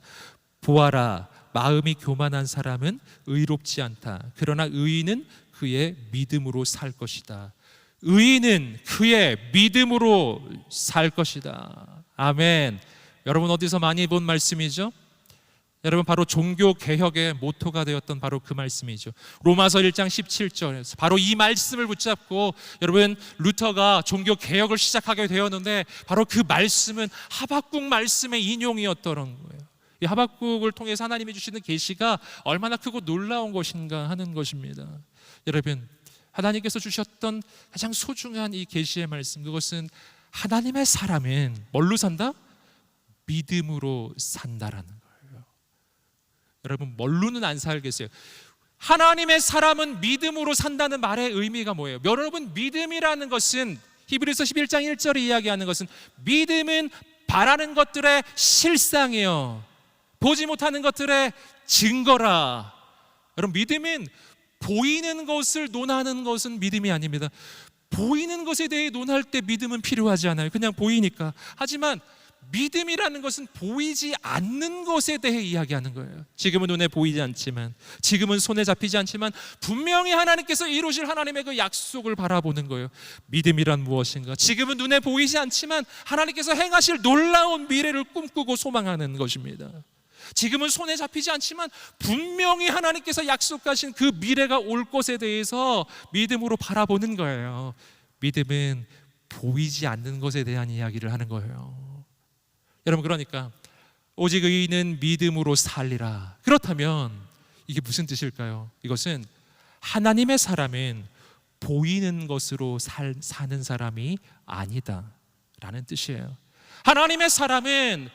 보아라, 마음이 교만한 사람은 의롭지 않다. 그러나 의인은 그의 믿음으로 살 것이다. 의인은 그의 믿음으로 살 것이다. 아멘. 여러분, 어디서 많이 본 말씀이죠? 여러분, 바로 종교개혁의 모토가 되었던 바로 그 말씀이죠. 로마서 1장 17절에서 바로 이 말씀을 붙잡고 여러분, 루터가 종교개혁을 시작하게 되었는데 바로 그 말씀은 하박국 말씀의 인용이었던 거예요. 이 하박국을 통해서 하나님이 주시는 계시가 얼마나 크고 놀라운 것인가 하는 것입니다. 여러분, 하나님께서 주셨던 가장 소중한 이 계시의 말씀, 그것은 하나님의 사람은 뭘로 산다? 믿음으로 산다라는 거예요. 여러분, 뭘로는 안 살겠어요. 하나님의 사람은 믿음으로 산다는 말의 의미가 뭐예요? 여러분, 믿음이라는 것은 히브리서 11장 1절에 이야기하는 것은 믿음은 바라는 것들의 실상이에요. 보지 못하는 것들의 증거라. 여러분, 믿음은 보이는 것을 논하는 것은 믿음이 아닙니다. 보이는 것에 대해 논할 때 믿음은 필요하지 않아요. 그냥 보이니까. 하지만 믿음이라는 것은 보이지 않는 것에 대해 이야기하는 거예요. 지금은 눈에 보이지 않지만, 지금은 손에 잡히지 않지만 분명히 하나님께서 이루실 하나님의 그 약속을 바라보는 거예요. 믿음이란 무엇인가? 지금은 눈에 보이지 않지만 하나님께서 행하실 놀라운 미래를 꿈꾸고 소망하는 것입니다. 지금은 손에 잡히지 않지만 분명히 하나님께서 약속하신 그 미래가 올 것에 대해서 믿음으로 바라보는 거예요. 믿음은 보이지 않는 것에 대한 이야기를 하는 거예요. 여러분, 그러니까 오직 의인은 믿음으로 살리라. 그렇다면 이게 무슨 뜻일까요? 이것은 하나님의 사람은 보이는 것으로 사는 사람이 아니다 라는 뜻이에요. 하나님의 사람은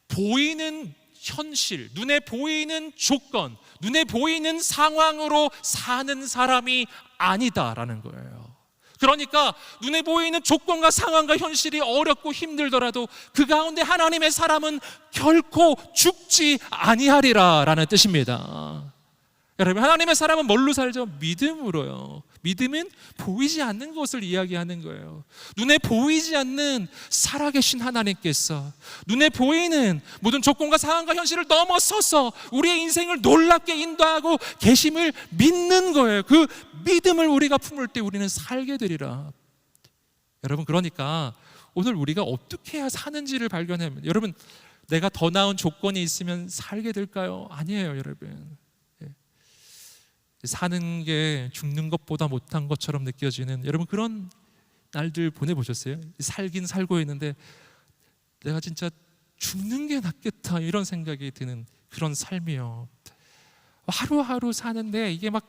보이는 현실, 눈에 보이는 조건, 눈에 보이는 상황으로 사는 사람이 아니다라는 거예요. 그러니까 눈에 보이는 조건과 상황과 현실이 어렵고 힘들더라도 그 가운데 하나님의 사람은 결코 죽지 아니하리라라는 뜻입니다. 여러분, 하나님의 사람은 뭘로 살죠? 믿음으로요. 믿음은 보이지 않는 것을 이야기하는 거예요. 눈에 보이지 않는 살아계신 하나님께서 눈에 보이는 모든 조건과 상황과 현실을 넘어서서 우리의 인생을 놀랍게 인도하고 계심을 믿는 거예요. 그 믿음을 우리가 품을 때 우리는 살게 되리라. 여러분, 그러니까 오늘 우리가 어떻게 해야 사는지를 발견하면, 여러분, 내가 더 나은 조건이 있으면 살게 될까요? 아니에요, 여러분. 사는 게 죽는 것보다 못한 것처럼 느껴지는, 여러분, 그런 날들 보내보셨어요? 살긴 살고 있는데 내가 진짜 죽는 게 낫겠다 이런 생각이 드는 그런 삶이요. 하루하루 사는데 이게 막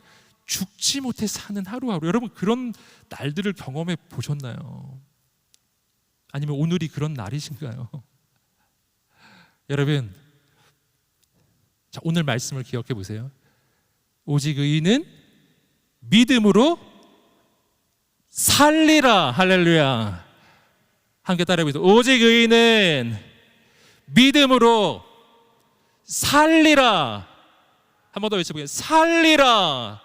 죽지 못해 사는 하루하루. 여러분, 그런 날들을 경험해 보셨나요? 아니면 오늘이 그런 날이신가요? 여러분, 자, 오늘 말씀을 기억해 보세요. 오직 의인은 믿음으로 살리라. 할렐루야. 함께 따라해보세요. 오직 의인은 믿음으로 살리라. 한 번 더 외쳐보게요. 살리라.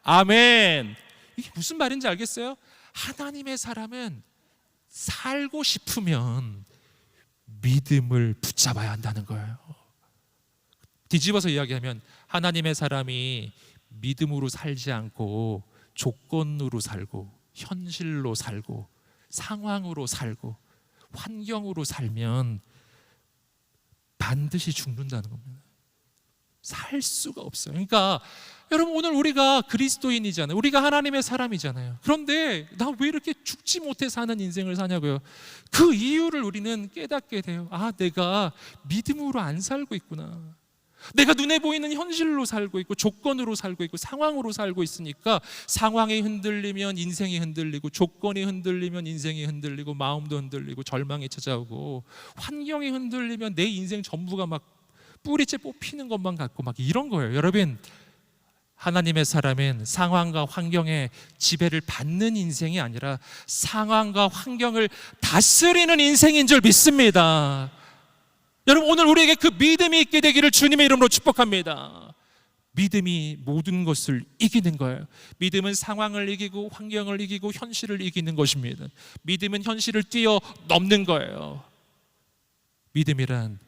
아멘. 이게 무슨 말인지 알겠어요? 하나님의 사람은 살고 싶으면 믿음을 붙잡아야 한다는 거예요. 뒤집어서 이야기하면 하나님의 사람이 믿음으로 살지 않고 조건으로 살고 현실로 살고 상황으로 살고 환경으로 살면 반드시 죽는다는 겁니다. 살 수가 없어요. 그러니까 여러분, 오늘 우리가 그리스도인이잖아요. 우리가 하나님의 사람이잖아요. 그런데 나 왜 이렇게 죽지 못해 사는 인생을 사냐고요. 그 이유를 우리는 깨닫게 돼요. 아, 내가 믿음으로 안 살고 있구나. 내가 눈에 보이는 현실로 살고 있고 조건으로 살고 있고 상황으로 살고 있으니까 상황이 흔들리면 인생이 흔들리고 조건이 흔들리면 인생이 흔들리고 마음도 흔들리고 절망이 찾아오고 환경이 흔들리면 내 인생 전부가 막 뿌리째 뽑히는 것만 같고 막 이런 거예요. 여러분, 하나님의 사람은 상황과 환경에 지배를 받는 인생이 아니라 상황과 환경을 다스리는 인생인 줄 믿습니다. 여러분, 오늘 우리에게 그 믿음이 있게 되기를 주님의 이름으로 축복합니다. 믿음이 모든 것을 이기는 거예요. 믿음은 상황을 이기고 환경을 이기고 현실을 이기는 것입니다. 믿음은 현실을 뛰어넘는 거예요. 믿음이란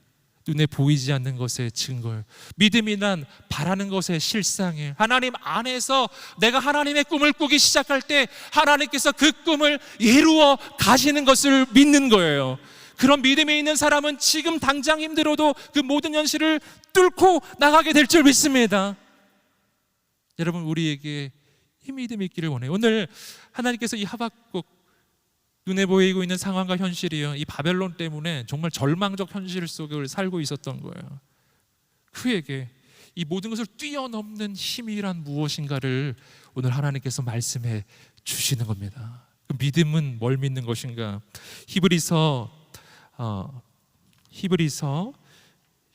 눈에 보이지 않는 것의 증거예요. 믿음이란 바라는 것의 실상이에요. 하나님 안에서 내가 하나님의 꿈을 꾸기 시작할 때 하나님께서 그 꿈을 이루어 가시는 것을 믿는 거예요. 그런 믿음이 있는 사람은 지금 당장 힘들어도 그 모든 현실을 뚫고 나가게 될 줄 믿습니다. 여러분, 우리에게 이 믿음이 있기를 원해요. 오늘 하나님께서 이 하박국, 눈에 보이고 있는 상황과 현실이요, 이 바벨론 때문에 정말 절망적 현실 속을 살고 있었던 거예요. 그에게 이 모든 것을 뛰어넘는 힘이란 무엇인가를 오늘 하나님께서 말씀해 주시는 겁니다. 그 믿음은 뭘 믿는 것인가? 히브리서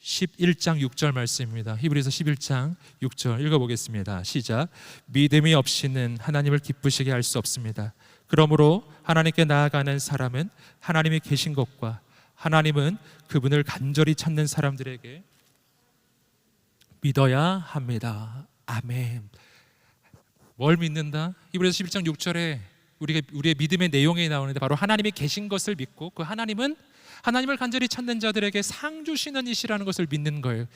11장 6절 말씀입니다. 히브리서 11장 6절 읽어보겠습니다. 시작. 믿음이 없이는 하나님을 기쁘시게 할 수 없습니다. 그러므로 하나님께 나아가는 사람은 하나님이 계신 것과 하나님은 그분을 간절히 찾는 사람들에게 믿어야 합니다. 아멘. 뭘 믿는다? 히브리서 11장 6절에 우리의 믿음의 내용이 나오는데 바로 하나님이 계신 것을 믿고 그 하나님은 하나님을 간절히 찾는 자들에게 상 주시는 이시라는 것을 믿는 거예요.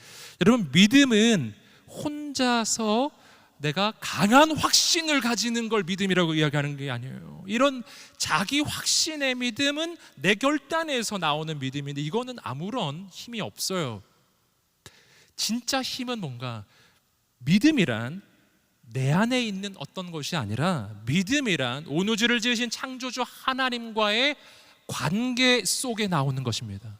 여러분, 믿음은 혼자서 내가 강한 확신을 가지는 걸 믿음이라고 이야기하는 게 아니에요. 이런 자기 확신의 믿음은 내 결단에서 나오는 믿음인데 이거는 아무런 힘이 없어요. 진짜 힘은 뭔가, 믿음이란 내 안에 있는 어떤 것이 아니라 믿음이란 온 우주를 지으신 창조주 하나님과의 관계 속에 나오는 것입니다.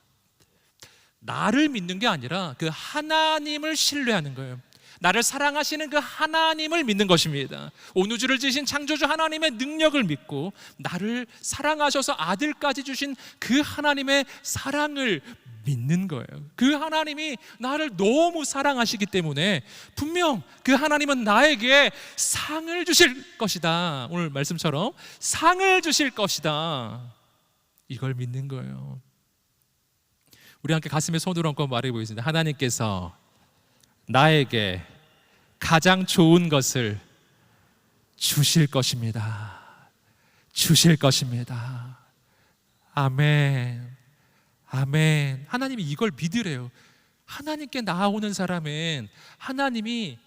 나를 믿는 게 아니라 그 하나님을 신뢰하는 거예요. 나를 사랑하시는 그 하나님을 믿는 것입니다. 온 우주를 지으신 창조주 하나님의 능력을 믿고 나를 사랑하셔서 아들까지 주신 그 하나님의 사랑을 믿는 거예요. 그 하나님이 나를 너무 사랑하시기 때문에 분명 그 하나님은 나에게 상을 주실 것이다. 오늘 말씀처럼 상을 주실 것이다. 이걸 믿는 거예요. 우리 함께 가슴에 손을 얹고 말해 보겠습니다. 하나님께서 나에게 가장 좋은 것을 주실 것입니다. 주실 것입니다. 아멘. 아멘. 하나님이 이걸 믿으래요. 하나님께 나아오는 사람은 하나님이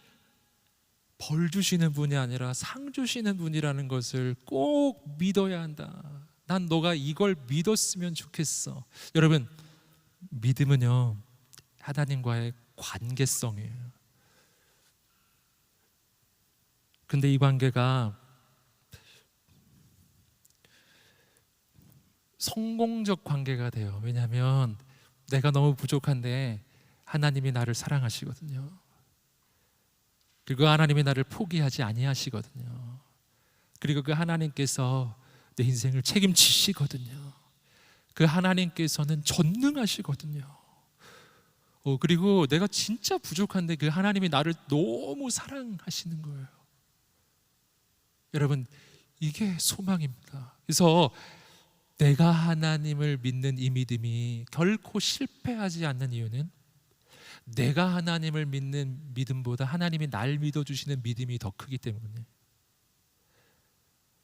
벌 주시는 분이 아니라 상 주시는 분이라는 것을 꼭 믿어야 한다. 난 너가 이걸 믿었으면 좋겠어. 여러분, 믿음은요, 하나님과의 관계성이에요. 근데 이 관계가 성공적 관계가 돼요. 왜냐하면 내가 너무 부족한데 하나님이 나를 사랑하시거든요. 그리고 하나님이 나를 포기하지 아니하시거든요. 그리고 그 하나님께서 내 인생을 책임지시거든요. 그 하나님께서는 전능하시거든요. 그리고 내가 진짜 부족한데 그 하나님이 나를 너무 사랑하시는 거예요. 여러분, 이게 소망입니다. 그래서 내가 하나님을 믿는 이 믿음이 결코 실패하지 않는 이유는 내가 하나님을 믿는 믿음보다 하나님이 날 믿어주시는 믿음이 더 크기 때문에,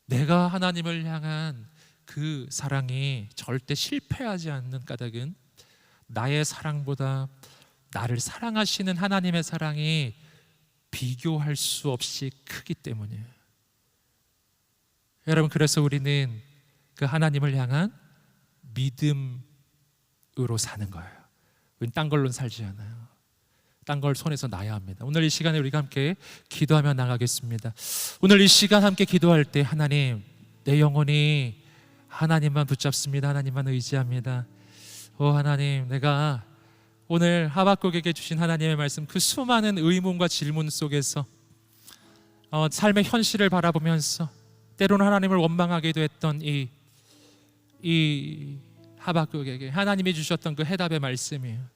내가 하나님을 향한 그 사랑이 절대 실패하지 않는 까닭은 나의 사랑보다 나를 사랑하시는 하나님의 사랑이 비교할 수 없이 크기 때문이에요. 여러분, 그래서 우리는 그 하나님을 향한 믿음으로 사는 거예요. 우리는 딴 걸로는 살지 않아요. 딴 걸 손에서 놔야 합니다. 오늘 이 시간에 우리가 함께 기도하며 나가겠습니다. 오늘 이 시간 함께 기도할 때 하나님, 내 영혼이 하나님만 붙잡습니다. 하나님만 의지합니다. 하나님, 내가 오늘 하박국에게 주신 하나님의 말씀, 그 수많은 의문과 질문 속에서 삶의 현실을 바라보면서 때로는 하나님을 원망하기도 했던 이 하박국에게 하나님이 주셨던 그 해답의 말씀이에요.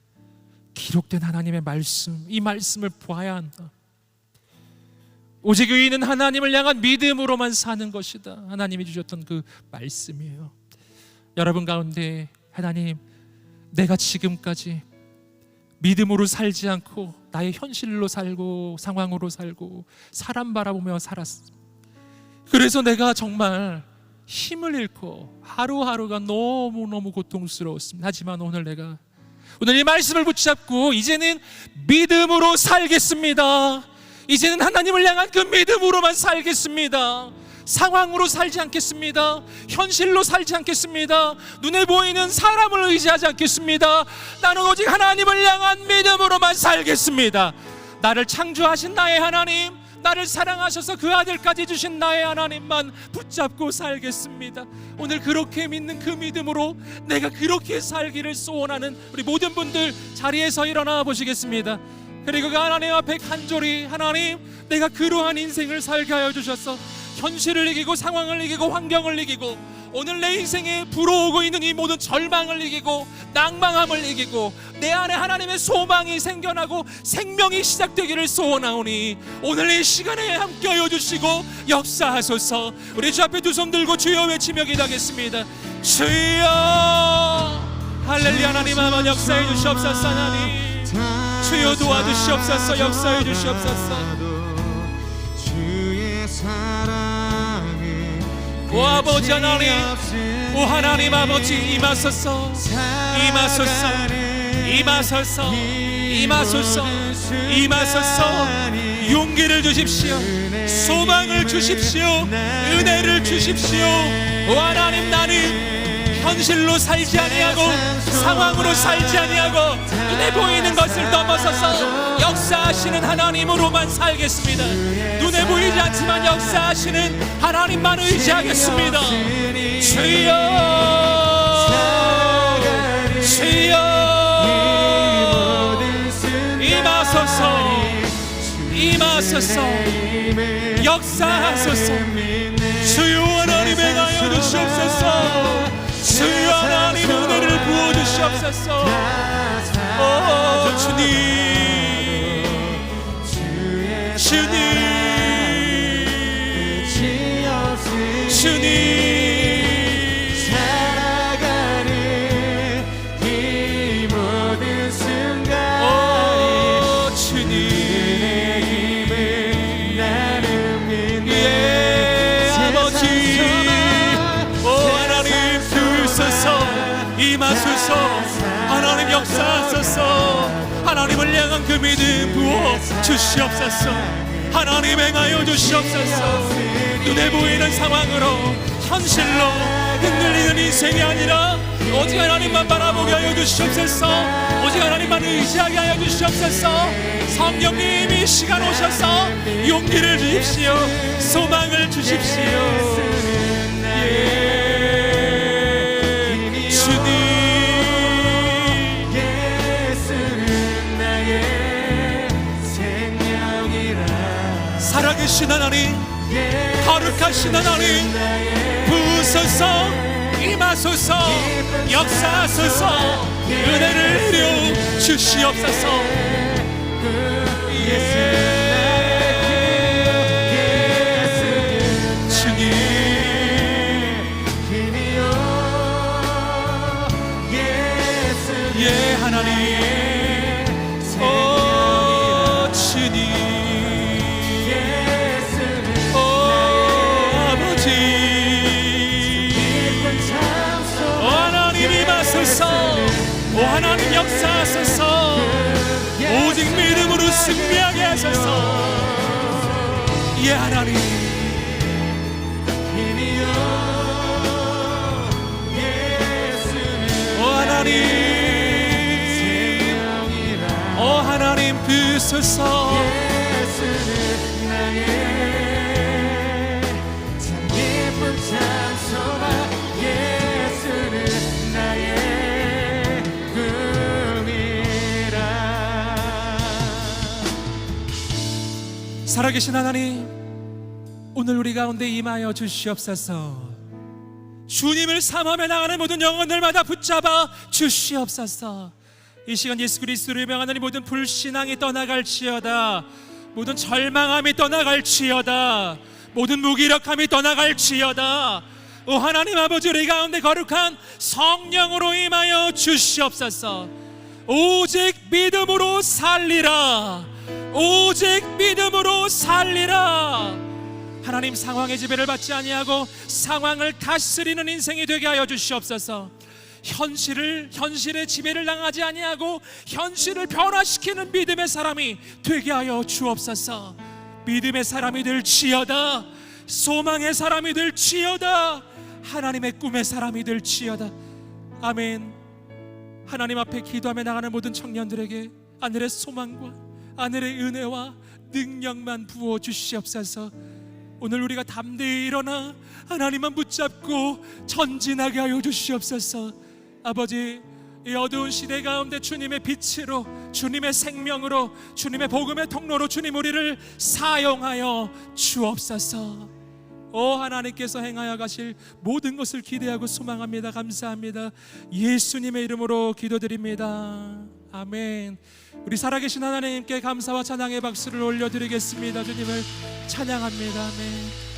기록된 하나님의 말씀, 이 말씀을 보아야 한다. 오직 의인은 하나님을 향한 믿음으로만 사는 것이다. 하나님이 주셨던 그 말씀이에요. 여러분 가운데 하나님, 내가 지금까지 믿음으로 살지 않고 나의 현실로 살고 상황으로 살고 사람 바라보며 살았어. 그래서 내가 정말 힘을 잃고 하루하루가 너무너무 고통스러웠습니다. 하지만 오늘 이 말씀을 붙잡고 이제는 믿음으로 살겠습니다. 이제는 하나님을 향한 그 믿음으로만 살겠습니다. 상황으로 살지 않겠습니다. 현실로 살지 않겠습니다. 눈에 보이는 사람을 의지하지 않겠습니다. 나는 오직 하나님을 향한 믿음으로만 살겠습니다. 나를 창조하신 나의 하나님, 나를 사랑하셔서 그 아들까지 주신 나의 하나님만 붙잡고 살겠습니다. 오늘 그렇게 믿는 그 믿음으로 내가 그렇게 살기를 소원하는 우리 모든 분들 자리에서 일어나 보시겠습니다. 그리고 그 하나님 앞에 간절히, 하나님, 내가 그러한 인생을 살게 하여 주셔서 현실을 이기고 상황을 이기고 환경을 이기고 오늘 내 인생에 불어오고 있는 이 모든 절망을 이기고 낭망함을 이기고 내 안에 하나님의 소망이 생겨나고 생명이 시작되기를 소원하오니 오늘 이 시간에 함께하여 주시고 역사하소서. 우리 주 앞에 두 손 들고 주여 외치며 기도하겠습니다. 주여, 할렐루야. 하나님 한번 역사해 주시옵소서. 하나님 주여 도와주시옵소서. 역사해 주시옵소서. 오 아버지 하나님, 오 하나님 아버지, 임하소서, 임하소서, 임하소서, 임하소서, 임하소서. 용기를 주십시오. 소망을 주십시오. 은혜를 주십시오. 오 하나님, 나는 현실로 살지 아니하고 상황으로 살지 아니하고 눈에 보이는 것을 넘어서서 역사하시는 하나님으로만 살겠습니다. 눈에 보이지 않지만 역사하시는 하나님만 의지하겠습니다. 주여 주여 임하소서 임하소서 역사하소서. 주여 하나님 행하여 주시옵소서. 주여 하나님 은혜를 부어주시옵소서. 오 주님 주님 주님 살아가는 이 모든 순간 오 주님 나를 믿는 아버지 오 하나님 주소서 임하소서. 하나님 역사하소서. 하나님을 향한 그 믿음 부어 주시옵소서. 하나님 행하여 주시옵소서. 눈에 보이는 상황으로 현실로 흔들리는 인생이 아니라 오직 하나님만 바라보게 하여 주시옵소서. 오직 하나님만 의지하게 하여 주시옵소서. 성령님 이 시간 오셔서 용기를 주십시오. 소망을 주십시오. 주님 살아계신 하나님 거룩하신 하나님 부으소서. 임하소서. 역사하소서. 은혜를 내려 주시옵소서. 주님 예 하나님 오 주님 오 아버지 오 하나님 임하소서. 오 하나님 역사하소서. 오직 믿음으로 승리하게 하소서. 예 하나님 오 하나님 오 하나님 부으소서. 살아계신 하나님 오늘 우리 가운데 임하여 주시옵소서. 주님을 삼하며 나가는 모든 영혼들마다 붙잡아 주시옵소서. 이 시간 예수 그리스도를 명하는 모든 불신앙이 떠나갈지어다. 모든 절망함이 떠나갈지어다. 모든 무기력함이 떠나갈지어다. 오 하나님 아버지 우리 가운데 거룩한 성령으로 임하여 주시옵소서. 오직 믿음으로 살리라. 오직 믿음으로 살리라. 하나님 상황의 지배를 받지 아니하고 상황을 다스리는 인생이 되게 하여 주시옵소서. 현실의 지배를 당하지 아니하고 현실을 변화시키는 믿음의 사람이 되게 하여 주옵소서. 믿음의 사람이 될지어다. 소망의 사람이 될지어다. 하나님의 꿈의 사람이 될지어다. 아멘. 하나님 앞에 기도하며 나가는 모든 청년들에게 하늘의 소망과 하늘의 은혜와 능력만 부어 주시옵소서. 오늘 우리가 담대히 일어나 하나님만 붙잡고 전진하게 하여 주시옵소서. 아버지 이 어두운 시대 가운데 주님의 빛으로 주님의 생명으로 주님의 복음의 통로로 주님 우리를 사용하여 주옵소서. 오 하나님께서 행하여 가실 모든 것을 기대하고 소망합니다. 감사합니다. 예수님의 이름으로 기도드립니다. 아멘. 우리 살아계신 하나님께 감사와 찬양의 박수를 올려드리겠습니다. 주님을 찬양합니다. 아멘.